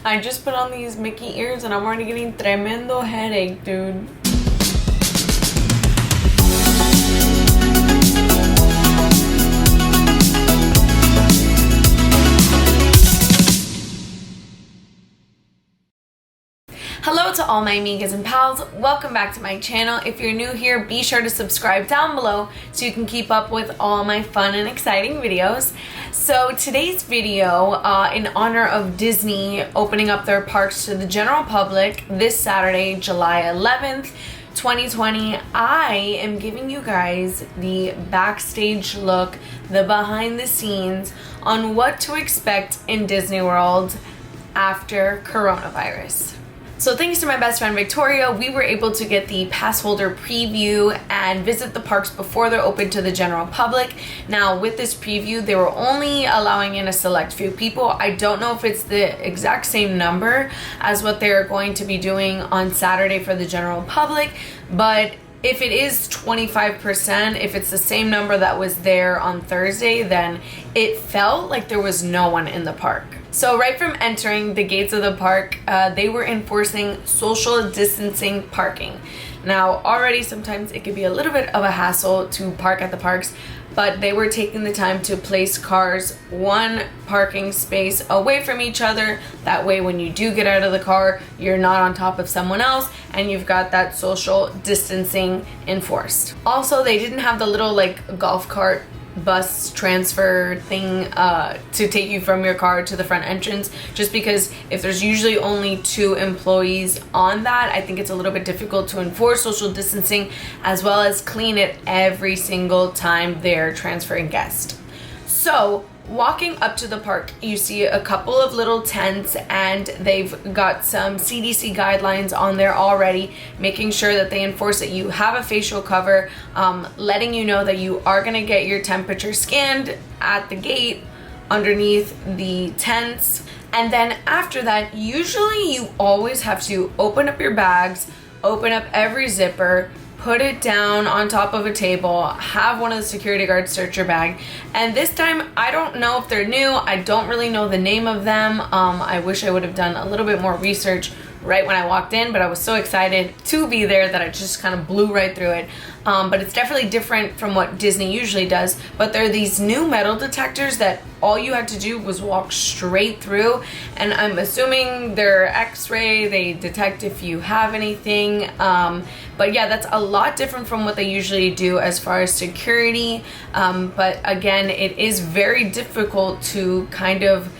I just put on these Mickey ears and I'm already getting tremendo headache, dude. Hello to all my amigas and pals. Welcome back to my channel. If you're new here, be sure to subscribe down below so you can keep up with all my fun and exciting videos. So today's video, in honor of Disney opening up their parks to the general public this Saturday, July 11th, 2020, I am giving you guys the backstage look, the behind the scenes on what to expect in Disney World after coronavirus. So thanks to my best friend Victoria, we were able to get the pass holder preview and visit the parks before they're open to the general public. Now with this preview, they were only allowing in a select few people. I don't know if it's the exact same number as what they're going to be doing on Saturday for the general public, but if it is 25%, if it's the same number that was there on Thursday, then it felt like there was no one in the park. So right from entering the gates of the park, they were enforcing social distancing parking. Now already sometimes it could be a little bit of a hassle to park at the parks, but they were taking the time to place cars one parking space away from each other. That way when you do get out of the car, you're not on top of someone else and you've got that social distancing enforced. Also, they didn't have the little like golf cart bus transfer thing to take you from your car to the front entrance, just because if there's usually only 2 employees on that, I think it's a little bit difficult to enforce social distancing as well as clean it every single time they're transferring guests. So walking up to the park, you see a couple of little tents and they've got some CDC guidelines on there already, making sure that they enforce that you have a facial cover, letting you know that you are going to get your temperature scanned at the gate underneath the tents. And then after that, usually you always have to open up your bags, open up every zipper, put it down on top of a table, have one of the security guards search your bag. And this time, I don't know if they're new. I don't really know the name of them. I wish I would have done a little bit more research right when I walked in, but I was so excited to be there that I just kind of blew right through it. But it's definitely different from what Disney usually does. But there are these new metal detectors that all you had to do was walk straight through. And I'm assuming they're X-ray, they detect if you have anything. But yeah, that's a lot different from what they usually do as far as security. But again, it is very difficult to kind of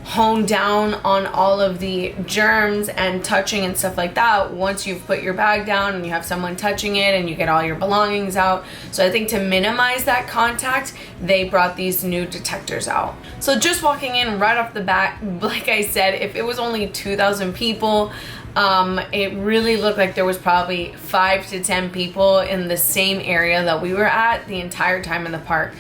hone down on all of the germs and touching and stuff like that once you've put your bag down and you have someone touching it and you get all your belongings out. So I think to minimize that contact, they brought these new detectors out. So just walking in right off the bat, like I said, if it was only 2,000 people, it really looked like there was probably 5 to 10 people in the same area that we were at the entire time in the park.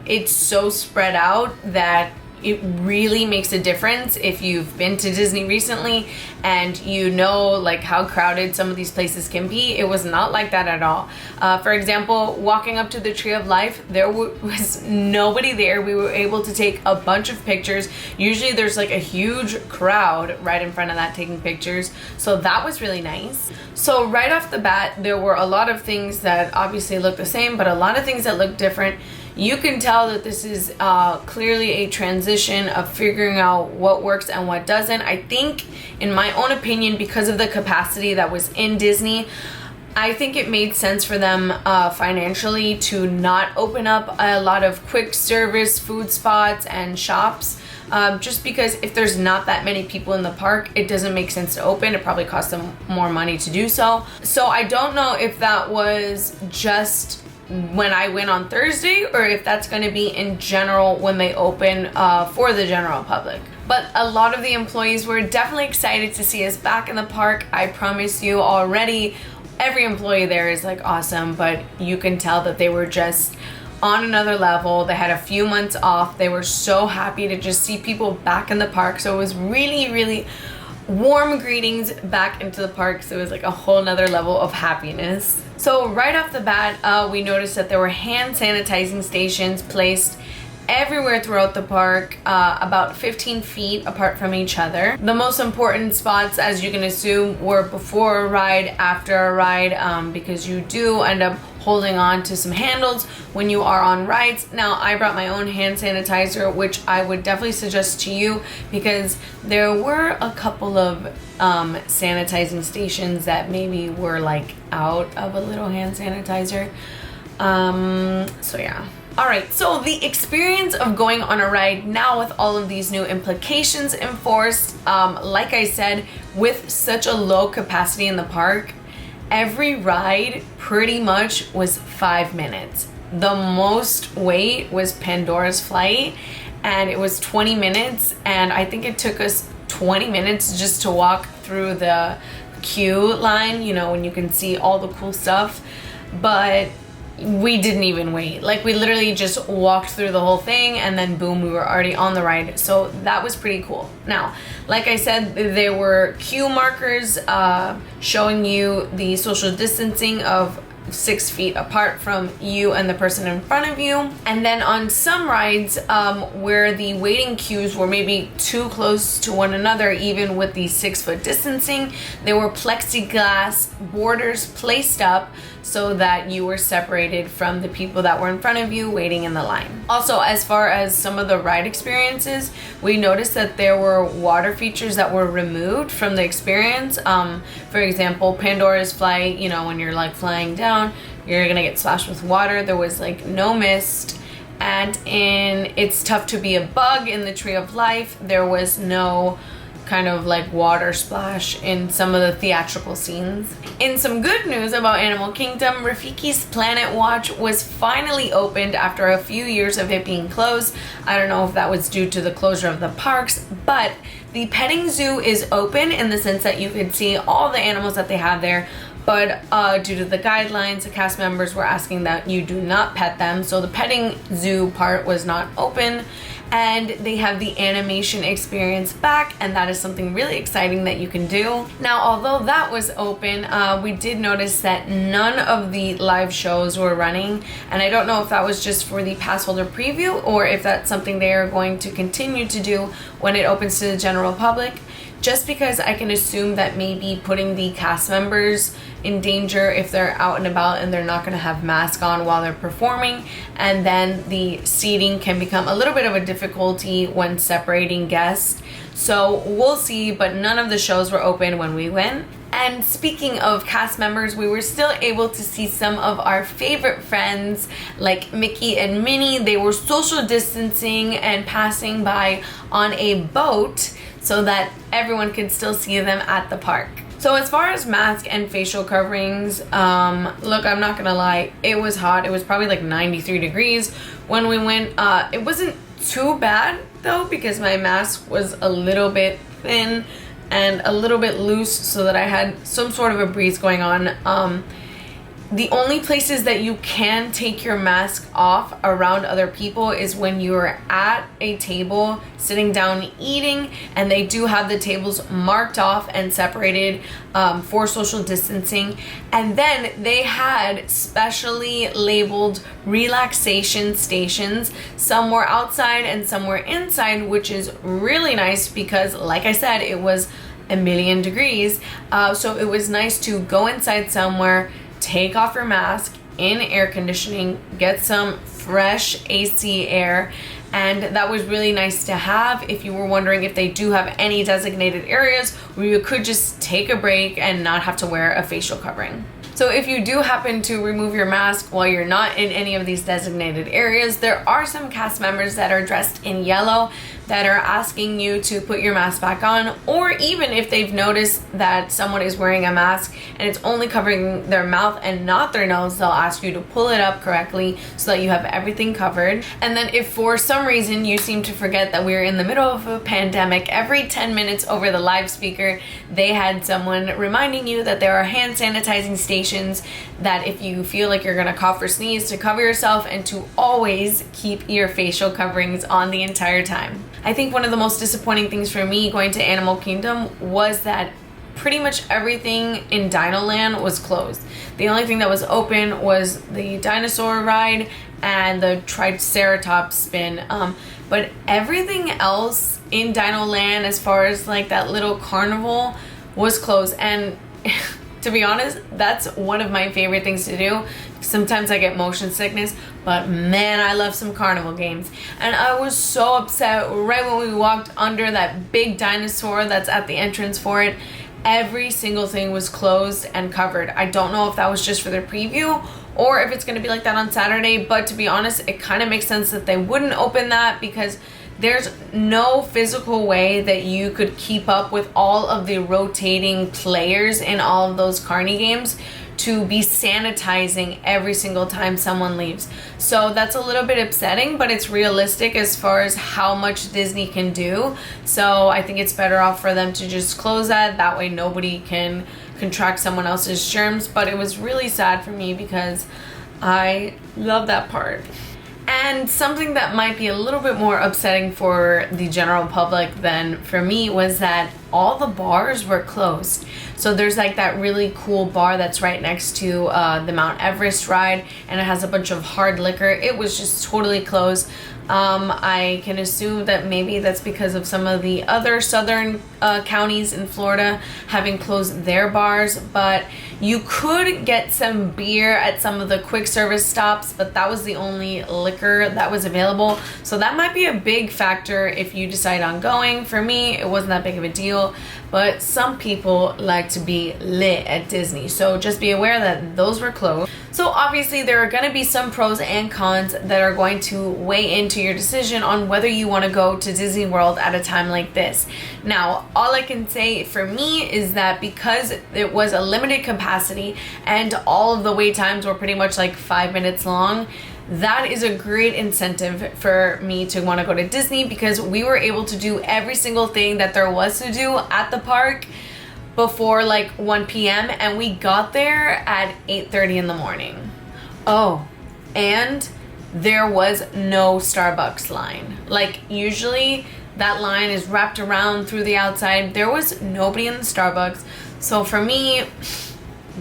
It's so spread out that it really makes a difference if you've been to Disney recently and you know like how crowded some of these places can be. It was not like that at all. For example, walking up to the Tree of Life, there was nobody there. We were able to take a bunch of pictures. Usually there's like a huge crowd right in front of that taking pictures. So that was really nice. So right off the bat, there were a lot of things that obviously look the same, but a lot of things that look different. You can tell that this is clearly a transition of figuring out what works and what doesn't. I think, in my own opinion, because of the capacity that was in Disney, I think it made sense for them financially to not open up a lot of quick service food spots and shops. Just because if there's not that many people in the park, it doesn't make sense to open. It probably costs them more money to do so. So I don't know if that was just when I went on Thursday or if that's going to be in general when they open for the general public. But a lot of the employees were definitely excited to see us back in the park. I promise you already, every employee there is like awesome, but you can tell that they were just on another level. They had a few months off. They were so happy to just see people back in the park. So it was really, really warm greetings back into the park. So it was like a whole nother level of happiness. So right off the bat, we noticed that there were hand sanitizing stations placed everywhere throughout the park, about 15 feet apart from each other. The most important spots, as you can assume, were before a ride, after a ride, because you do end up holding on to some handles when you are on rides. Now, I brought my own hand sanitizer, which I would definitely suggest to you, because there were a couple of sanitizing stations that maybe were like out of a little hand sanitizer. So yeah. Alright, so the experience of going on a ride now with all of these new implications enforced, like I said, with such a low capacity in the park, every ride pretty much was 5 minutes. The most wait was Pandora's Flight, and it was 20 minutes, and I think it took us 20 minutes just to walk through the queue line, you know, when you can see all the cool stuff. But we didn't even wait. Like, we literally just walked through the whole thing, and then boom, we were already on the ride. So that was pretty cool. Now, like I said, there were queue markers showing you the social distancing of 6 feet apart from you and the person in front of you. And then on some rides, where the waiting queues were maybe too close to one another, even with the 6 foot distancing, there were plexiglass borders placed up so that you were separated from the people that were in front of you waiting in the line. Also, as far as some of the ride experiences, we noticed that there were water features that were removed from the experience. For example, Pandora's Flight, you know, when you're like flying down, you're gonna get splashed with water. There was like no mist. And in It's Tough to Be a Bug in the Tree of Life, there was no kind of like water splash in some of the theatrical scenes. In some good news about Animal Kingdom, Rafiki's Planet Watch was finally opened after a few years of it being closed. I don't know if that was due to the closure of the parks, but the petting zoo is open in the sense that you can see all the animals that they have there. But due to the guidelines, the cast members were asking that you do not pet them. So the petting zoo part was not open. And they have the animation experience back, and that is something really exciting that you can do. Now, although that was open, we did notice that none of the live shows were running, and I don't know if that was just for the pass holder preview or if that's something they are going to continue to do when it opens to the general public, just because I can assume that maybe putting the cast members in danger if they're out and about and they're not going to have masks on while they're performing, and then the seating can become a little bit of a difficulty when separating guests. So we'll see, but none of the shows were open when we went. And speaking of cast members, we were still able to see some of our favorite friends like Mickey and Minnie. They were social distancing and passing by on a boat so that everyone could still see them at the park. So as far as mask and facial coverings, look, I'm not gonna lie, it was hot. It was probably like 93 degrees when we went. It wasn't too bad though, because my mask was a little bit thin and a little bit loose so that I had some sort of a breeze going on. The only places that you can take your mask off around other people is when you're at a table sitting down eating, and they do have the tables marked off and separated for social distancing. And then they had specially labeled relaxation stations. Some were outside and some were inside, which is really nice because, like I said, it was a million degrees. So it was nice to go inside somewhere, take off your mask in air conditioning, get some fresh AC air, and that was really nice to have. If you were wondering if they do have any designated areas where you could just take a break and not have to wear a facial covering. So if you do happen to remove your mask while you're not in any of these designated areas, there are some cast members that are dressed in yellow that are asking you to put your mask back on, or even if they've noticed that someone is wearing a mask and it's only covering their mouth and not their nose, they'll ask you to pull it up correctly so that you have everything covered. And then if for some reason you seem to forget that we're in the middle of a pandemic, every 10 minutes over the live speaker, they had someone reminding you that there are hand sanitizing stations, that if you feel like you're gonna cough or sneeze, to cover yourself and to always keep your facial coverings on the entire time. I think one of the most disappointing things for me going to Animal Kingdom was that pretty much everything in Dino Land was closed. The only thing that was open was the dinosaur ride and the Triceratops spin. But everything else in Dino Land, as far as like that little carnival, was closed. And to be honest, that's one of my favorite things to do. Sometimes I get motion sickness, but man, I love some carnival games. And I was so upset right when we walked under that big dinosaur that's at the entrance for it. Every single thing was closed and covered. I don't know if that was just for the preview or if it's going to be like that on Saturday, but to be honest, it kind of makes sense that they wouldn't open that, because there's no physical way that you could keep up with all of the rotating players in all of those carny games to be sanitizing every single time someone leaves. So that's a little bit upsetting, but it's realistic as far as how much Disney can do. So I think it's better off for them to just close that. That way nobody can contract someone else's germs. But it was really sad for me because I love that part. And something that might be a little bit more upsetting for the general public than for me was that all the bars were closed. So there's like that really cool bar that's right next to the Mount Everest ride, and it has a bunch of hard liquor. It was just totally closed. I can assume that maybe that's because of some of the other southern counties in Florida having closed their bars, but you could get some beer at some of the quick service stops, but that was the only liquor that was available. So that might be a big factor if you decide on going. For me, it wasn't that big of a deal, but some people like to be lit at Disney. So just be aware that those were closed. So obviously there are going to be some pros and cons that are going to weigh into your decision on whether you want to go to Disney World at a time like this. Now, all I can say for me is that because it was a limited capacity and all of the wait times were pretty much like 5 minutes long, that is a great incentive for me to want to go to Disney, because we were able to do every single thing that there was to do at the park before like 1 p.m. and we got there at 8:30 in the morning. Oh, and there was no Starbucks line. Like usually that line is wrapped around through the outside. There was nobody in the Starbucks. So for me,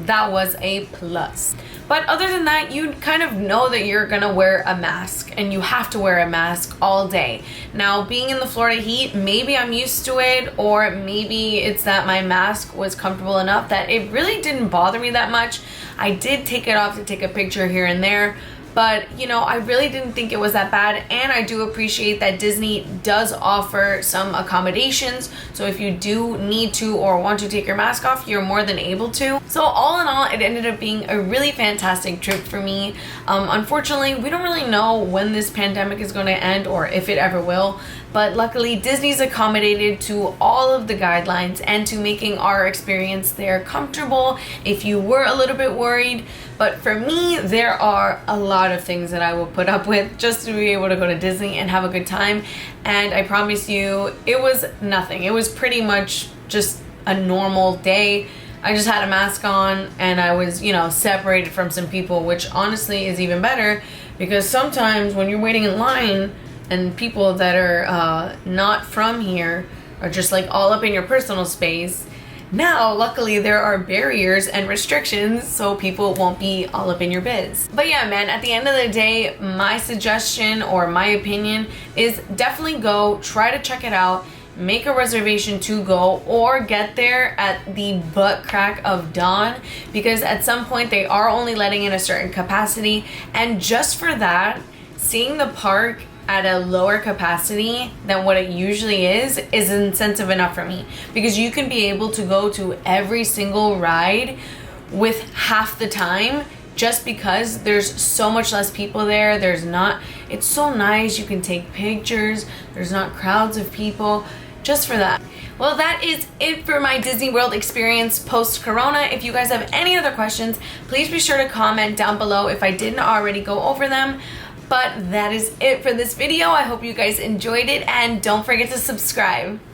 that was a plus. But other than that, you kind of know that you're gonna wear a mask, and you have to wear a mask all day. Now, being in the Florida heat, maybe I'm used to it, or maybe it's that my mask was comfortable enough that it really didn't bother me that much. I did take it off to take a picture here and there, but you know, I really didn't think it was that bad. And I do appreciate that Disney does offer some accommodations, so if you do need to or want to take your mask off, you're more than able to. So all in all, it ended up being a really fantastic trip for me. Unfortunately, we don't really know when this pandemic is going to end or if it ever will, but luckily Disney's accommodated to all of the guidelines and to making our experience there comfortable if you were a little bit worried. But for me, there are a lot of things that I will put up with just to be able to go to Disney and have a good time. And I promise you, it was nothing. It was pretty much just a normal day. I just had a mask on and I was, you know, separated from some people, which honestly is even better, because sometimes when you're waiting in line and people that are not from here are just like all up in your personal space. Now, luckily, there are barriers and restrictions so people won't be all up in your biz. But yeah, man, at the end of the day, my suggestion or my opinion is definitely go, try to check it out, make a reservation to go, or get there at the butt crack of dawn, because at some point they are only letting in a certain capacity. And just for that, seeing the park at a lower capacity than what it usually is incentive enough for me, because you can be able to go to every single ride with half the time just because there's so much less people there. It's so nice, you can take pictures, there's not crowds of people just for that. Well, that is it for my Disney World experience post-corona. If you guys have any other questions, please be sure to comment down below if I didn't already go over them. But that is it for this video. I hope you guys enjoyed it, and don't forget to subscribe.